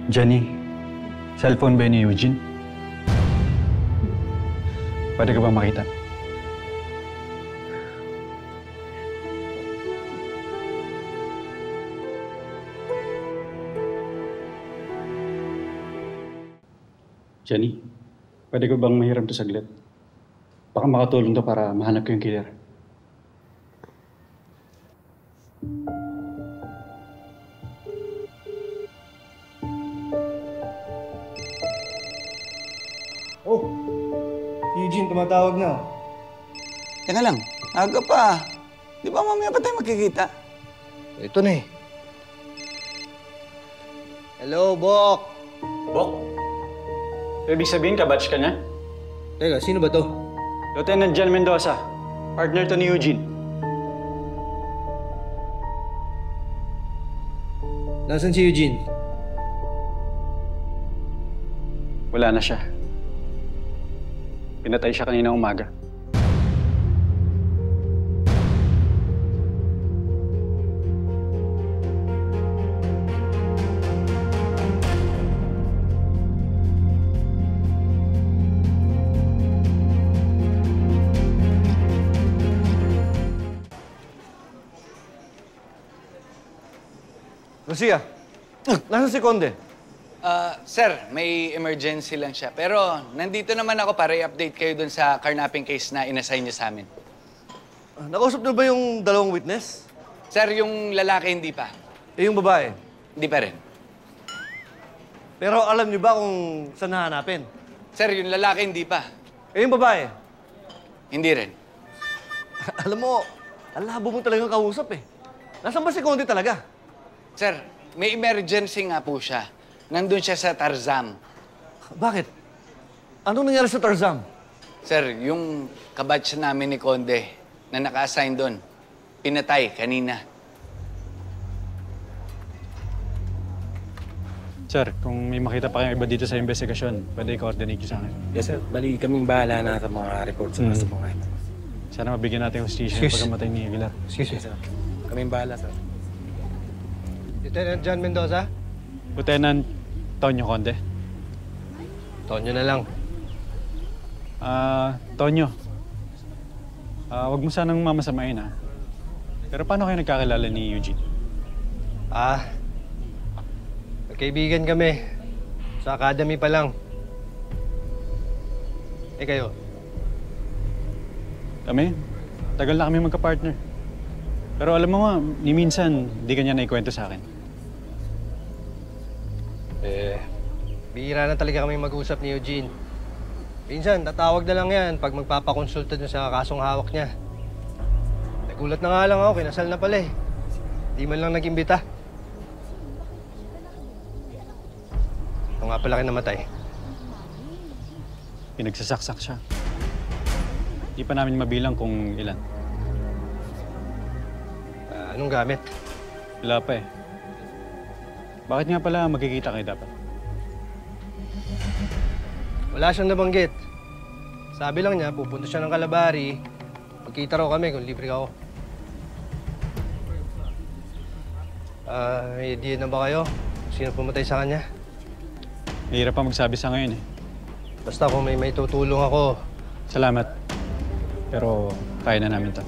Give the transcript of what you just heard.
Jenny, cellphone ba ni Eugene? Pwede ka bang makita? Jenny, pwede ko bang mahiram to saglit? Baka makatulong to para mahanap ko yung killer. Oh, si Eugene tumatawag na. Teka lang, aga pa. Di ba mamaya pa tayo magkikita? Ito na eh. Hello, Bok. Bok? Ibig sabihin ka-batch ka niya? Teka, sino ba to? Lieutenant Jan Mendoza. Partner to ni Eugene. Nasaan si Eugene? Wala na siya. Pinatay siya kanina umaga. Lucia, nasaan si Conde? Sir, may emergency lang siya. Pero nandito naman ako para i-update kayo dun sa carnapping case na inassign niya sa amin. Nakausap niyo ba yung dalawang witness? Sir, yung lalaki hindi pa. Eh, yung babae? Hindi pa rin. Pero alam niyo ba kung saan nahanapin? Sir, yung lalaki hindi pa. Eh, yung babae? Hindi rin. Alam mo, ang labo mo talagang kausap eh. Nasaan ba si Conde talaga? Sir, may emergency nga po siya. Nandun siya sa Tarzam. Bakit? Anong nangyari sa Tarzam? Sir, yung kabatch namin ni Conde na naka-assign doon, pinatay kanina. Sir, kung may makita pa kayong iba dito sa investigasyon, pwede i-coordinate nyo sa akin. Yes, sir. Bali, kaming bahala na sa mga reports sa mga ito. Sana mabigyan natin yung hostisya yung pagkamatay ni Aguilar. Excuse me, sir. Kaming bahala, sir. Lieutenant Jan Mendoza? Lieutenant Tonyo Conde. Tonyo na lang. Tonyo. Wag mo sanang mamasamain, ha? Pero paano kayo nagkakilala ni Eugene? Magkaibigan kami. Sa academy pa lang. Eh kayo? Kami? Tagal na kami magka-partner. Pero alam mo nga, ni minsan, di kanya naikwento sa akin. Bihira na talaga kami mag-usap ni Eugene. Minsan, tatawag na lang yan pag magpapakonsulta dun sa kasong hawak niya. Nagulat na nga lang ako, kinasal na pala eh. Di man lang nag-imbita. Ito nga pala namatay. Pinagsasaksak siya. Di pa namin mabilang kung ilan. Anong gamit? Wala pa eh. Bakit nga pala magkikita kayo dapat? Wala siyang nabanggit. Sabi lang niya, pupunta siya ng Kalabari. Magkita raw kami kung libre ako. May idea na ba kayo? Sino pumatay sa kanya? Mahirap pa magsabi sa ngayon eh. Basta kung may tutulong ako. Salamat. Pero kaya na namin to.